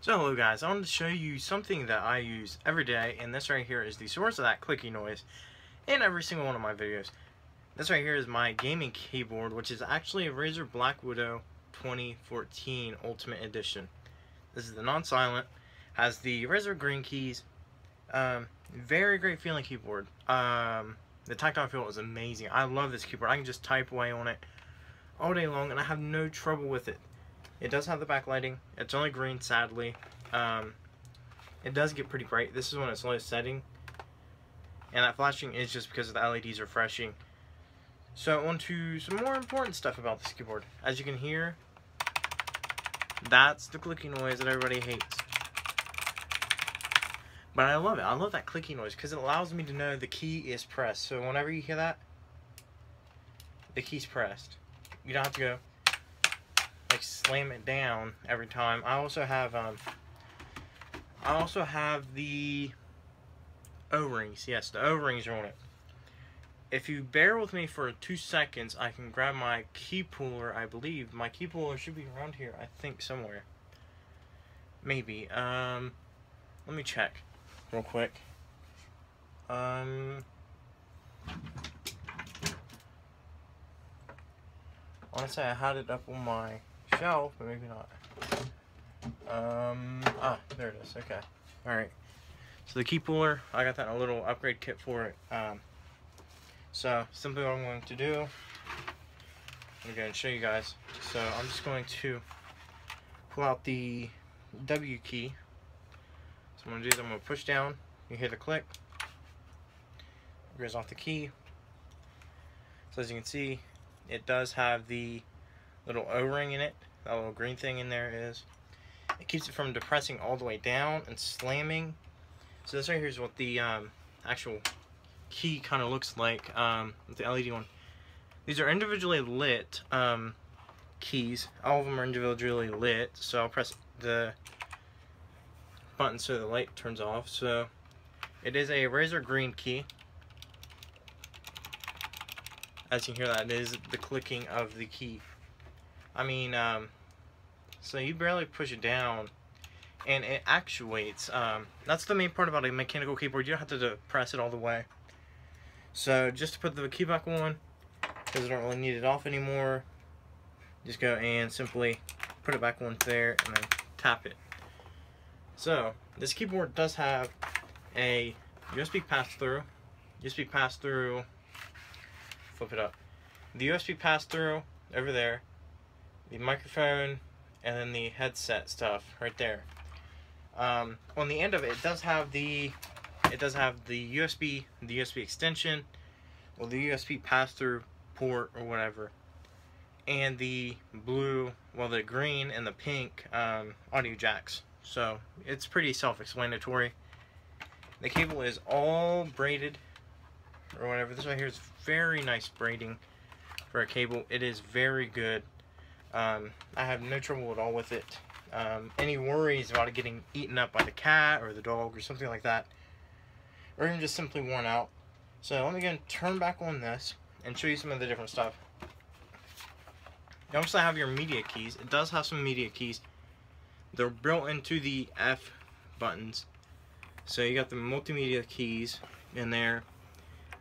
So hello guys, I wanted to show you something that I use every day, and this right here is the source of that clicky noise in every single one of my videos. This right here is my gaming keyboard, which is actually a Razer Blackwidow 2014 Ultimate Edition. This is the non-silent, has the Razer green keys, very great feeling keyboard. The tactile feel is amazing. I love this keyboard. I can just type away on it all day long and I have no trouble with it. It does have the backlighting. It's only green, sadly. It does get pretty bright. This is when it's lowest setting. And that flashing is just because of the LEDs refreshing. So on to some more important stuff about this keyboard. As you can hear, that's the clicky noise that everybody hates. But I love it. I love that clicky noise because it allows me to know the key is pressed. So whenever you hear that, the key's pressed. You don't have to go like slam it down every time. I also have the O-rings. Yes, the O-rings are on it. If you bear with me for 2 seconds, I can grab my key puller. I believe my key puller should be around here. I think somewhere. Maybe. Let me check real quick. Honestly, I had it up on my shelf, but maybe not. There it is. Okay. Alright. So the key puller, I got that in a little upgrade kit for it. So simply what I'm going to do, I'm going to show you guys. So I'm just going to pull out the W key. So what I'm going to do is I'm going to push down. You hear the click. It goes off the key. So as you can see, it does have the little O-ring in it. That little green thing in there is. It keeps it from depressing all the way down and slamming. So this right here is what the actual key kind of looks like with the LED one. These are individually lit keys. All of them are individually lit. So I'll press the button so the light turns off. So it is a Razer green key. As you can hear, that is the clicking of the key. I mean, so you barely push it down and it actuates. That's the main part about a mechanical keyboard. You don't have to press it all the way. So just to put the key back on, because I don't really need it off anymore, just go and simply put it back on there and then tap it. So this keyboard does have a USB pass-through. USB pass-through. Flip it up. The USB pass-through over there, the microphone, and then the headset stuff right there. On the end of it, it does have the USB, the USB extension, or the USB pass-through port or whatever, and the blue, well, the green and the pink audio jacks. So it's pretty self-explanatory. The cable is all braided or whatever. This right here is very nice braiding for a cable. It is very good. I have no trouble at all with it. Any worries about it getting eaten up by the cat or the dog or something like that, or even just simply worn out. So let me go and turn back on this and show you some of the different stuff. You also have your media keys. It does have some media keys. They're built into the F buttons. So you got the multimedia keys in there.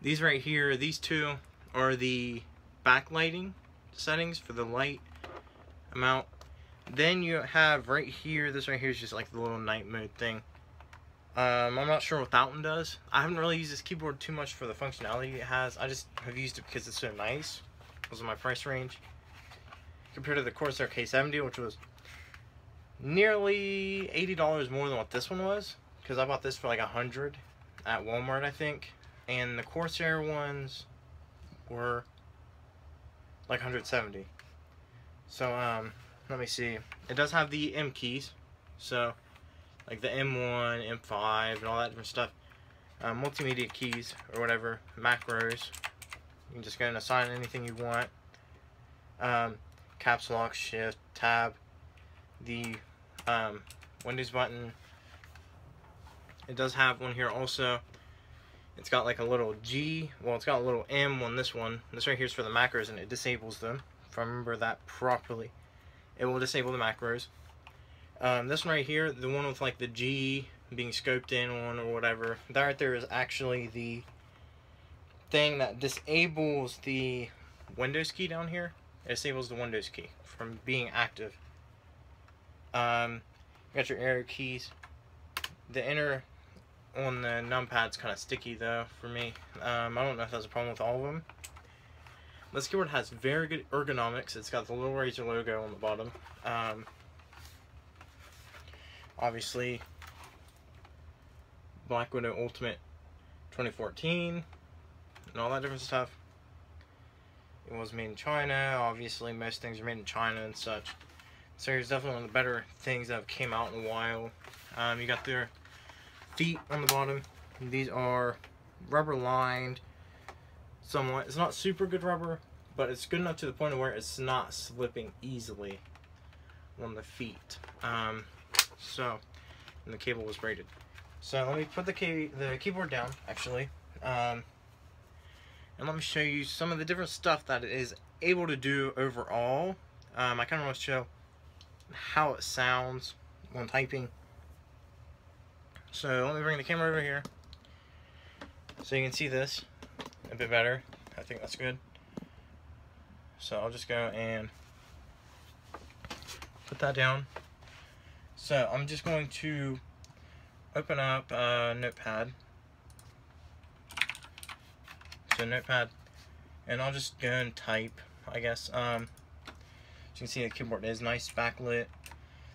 These right here, these two are the backlighting settings for the light amount. Then you have right here, this right here is just like the little night mode thing. I'm not sure what that one does. I haven't really used this keyboard too much for the functionality it has. I just have used it because it's so nice. It was in my price range compared to the Corsair K70, which was nearly $80 more than what this one was, because I bought this for like $100 at Walmart, I think. And the Corsair ones were like $170. So let me see. It does have the M keys, so like the M1, M5, and all that different stuff. Multimedia keys or whatever, macros. You can just go and assign anything you want. Caps lock, shift, tab. The Windows button. It does have one here also. It's got like a little G, well, it's got a little M on this one. This right here is for the macros, and it disables them, if I remember that properly. It will disable the macros. This one right here, the one with like the G being scoped in on or whatever, that right there is actually the thing that disables the Windows key down here. It disables the Windows key from being active. You got your arrow keys. The inner on the numpad's kind of sticky though for me. I don't know if that's a problem with all of them. This keyboard has very good ergonomics. It's got the little Razer logo on the bottom. Obviously, Blackwidow Ultimate 2014 and all that different stuff. It was made in China. Obviously, most things are made in China and such. So here's definitely one of the better things that have came out in a while. You got their feet on the bottom. These are rubber lined somewhat. It's not super good rubber, but it's good enough to the point where it's not slipping easily on the feet. And the cable was braided. So let me put the keyboard down, actually, and let me show you some of the different stuff that it is able to do overall. I kind of want to show how it sounds when typing. So let me bring the camera over here so you can see this a bit better. I think that's good. So I'll just go and put that down. So I'm just going to open up Notepad. So Notepad, and I'll just go and type, I guess. As you can see, the keyboard is nice backlit.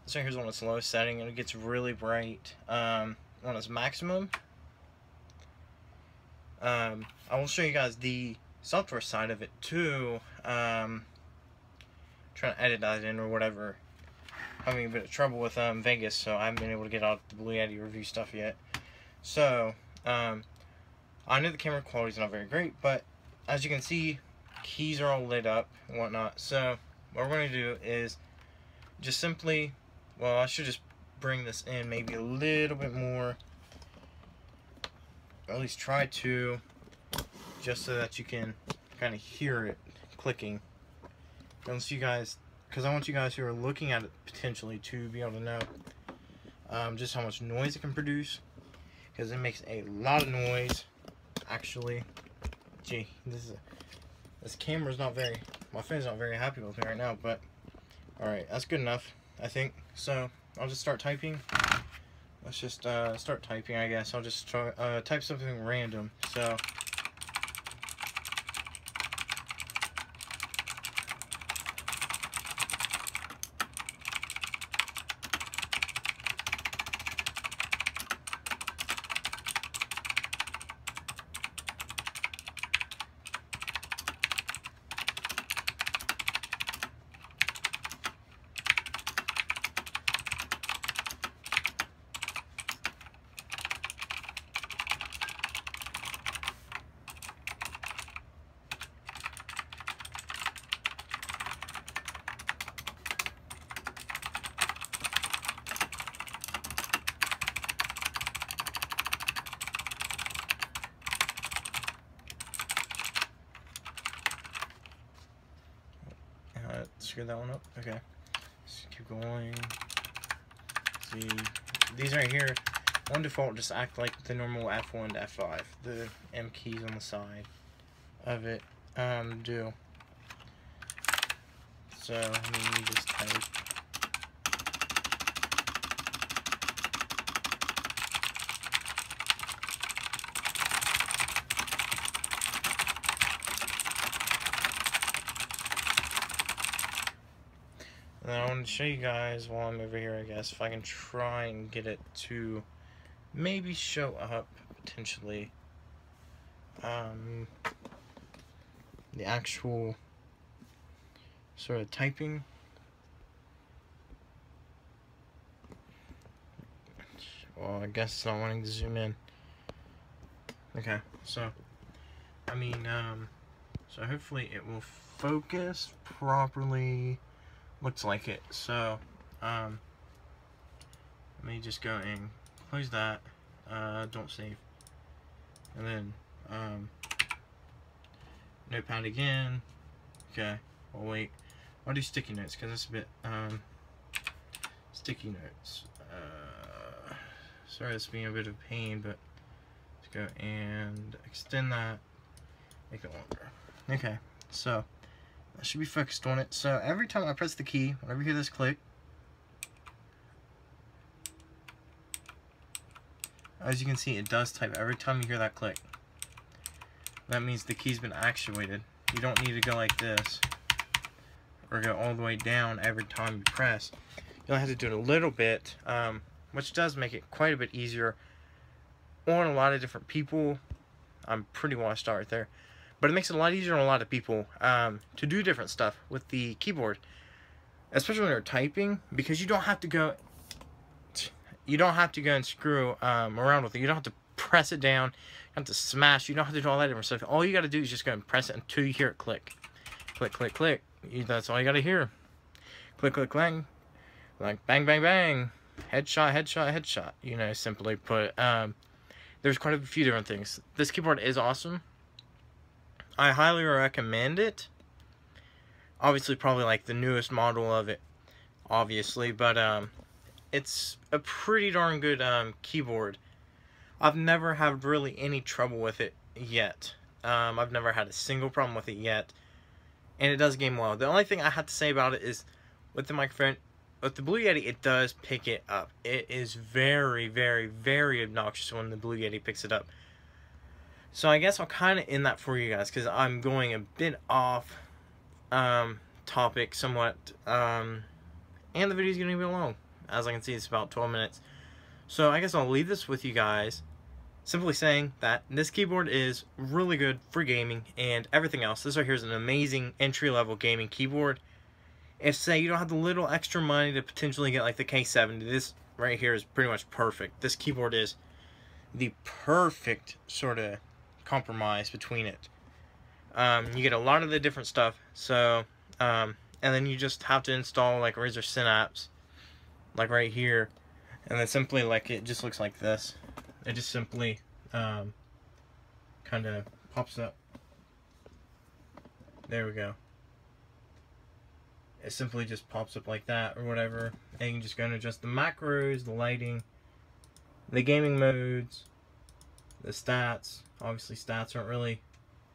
This right here is on its lowest setting, and it gets really bright on its maximum. I will show you guys the software side of it too. Trying to edit that in or whatever. Having a bit of trouble with Vegas, so I haven't been able to get out the Blue Yeti review stuff yet. So I know the camera quality is not very great, but as you can see, keys are all lit up and whatnot. So what we're going to do is just simply, well, I should just bring this in maybe a little bit more, or at least try to, just so that you can kind of hear it clicking. Unless you guys, because I want you guys who are looking at it potentially to be able to know just how much noise it can produce, because it makes a lot of noise. Actually, gee, this camera's not very, my phone's not very happy with me right now, but alright, that's good enough, I think. So I'll just start typing. Let's just start typing, I guess. I'll just try type something random. So screw that one up. Okay, let's keep going. See, these right here, on default, just act like the normal F1 to F5. The M keys on the side of it do. So I mean, you just type. And then I want to show you guys while I'm over here, I guess, if I can try and get it to maybe show up, potentially, the actual sort of typing. Well, I guess it's not wanting to zoom in. Okay, so, I mean, so hopefully it will focus properly. Looks like it. So let me just go and close that, don't save, and then Notepad again. Okay, I'll wait. I'll do sticky notes because it's a bit it's sticky notes. Sorry it's being a bit of a pain, but let's go and extend that, make it longer. Okay, so I should be focused on it. So every time I press the key, whenever you hear this click, as you can see, it does type every time you hear that click. That means the key's been actuated. You don't need to go like this or go all the way down every time you press. You only have to do it a little bit, which does make it quite a bit easier on a lot of different people. I'm pretty washed out right there. But it makes it a lot easier on a lot of people to do different stuff with the keyboard. Especially when you're typing, because you don't have to go and screw around with it. You don't have to press it down. You don't have to smash. You don't have to do all that different stuff. All you got to do is just go and press it until you hear it click. Click, click, click. That's all you got to hear. Click, click, clang. Like bang, bang, bang. Headshot, headshot, headshot. You know, simply put. There's quite a few different things. This keyboard is awesome. I highly recommend it. Obviously, probably like the newest model of it. Obviously, but it's a pretty darn good keyboard. I've never had really any trouble with it yet. I've never had a single problem with it yet. And it does game well. The only thing I have to say about it is, with the microphone, with the Blue Yeti, it does pick it up. It is very, very, very obnoxious when the Blue Yeti picks it up. So I guess I'll kind of end that for you guys, because I'm going a bit off topic somewhat. And the video is going to be long. As I can see, it's about 12 minutes. So I guess I'll leave this with you guys, simply saying that this keyboard is really good for gaming and everything else. This right here is an amazing entry-level gaming keyboard. If, say, you don't have the little extra money to potentially get like the K70, this right here is pretty much perfect. This keyboard is the perfect sort of compromise between it. You get a lot of the different stuff, so and then you just have to install like Razer Synapse, like right here, and then simply like it just looks like this. It just simply kind of pops up. There we go. It simply just pops up like that or whatever, and you can just go and adjust the macros, the lighting, the gaming modes, the stats. Obviously stats aren't really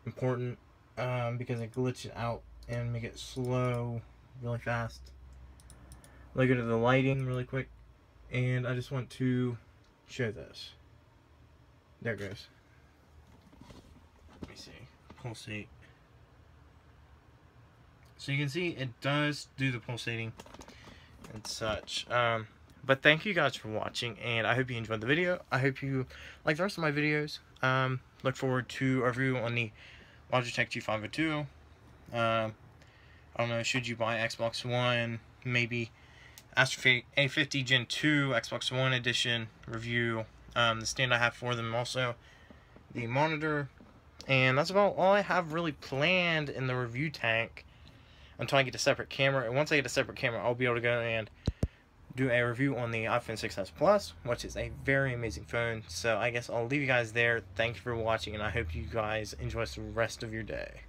important because they glitch it out and make it slow really fast. Let me go to the lighting really quick, and I just want to show this. There it goes. Let me see. Pulsate. So you can see it does do the pulsating and such. But thank you guys for watching, and I hope you enjoyed the video. I hope you like the rest of my videos. Look forward to a review on the Logitech G502. I don't know, should you buy Xbox One, maybe Astro A50 Gen 2 Xbox One edition review, the stand I have for them, also the monitor, and that's about all I have really planned in the review tank until I get a separate camera. And once I get a separate camera, I'll be able to go and do a review on the iPhone 6s Plus, which is a very amazing phone. So I guess I'll leave you guys there. Thank you for watching, and I hope you guys enjoy the rest of your day.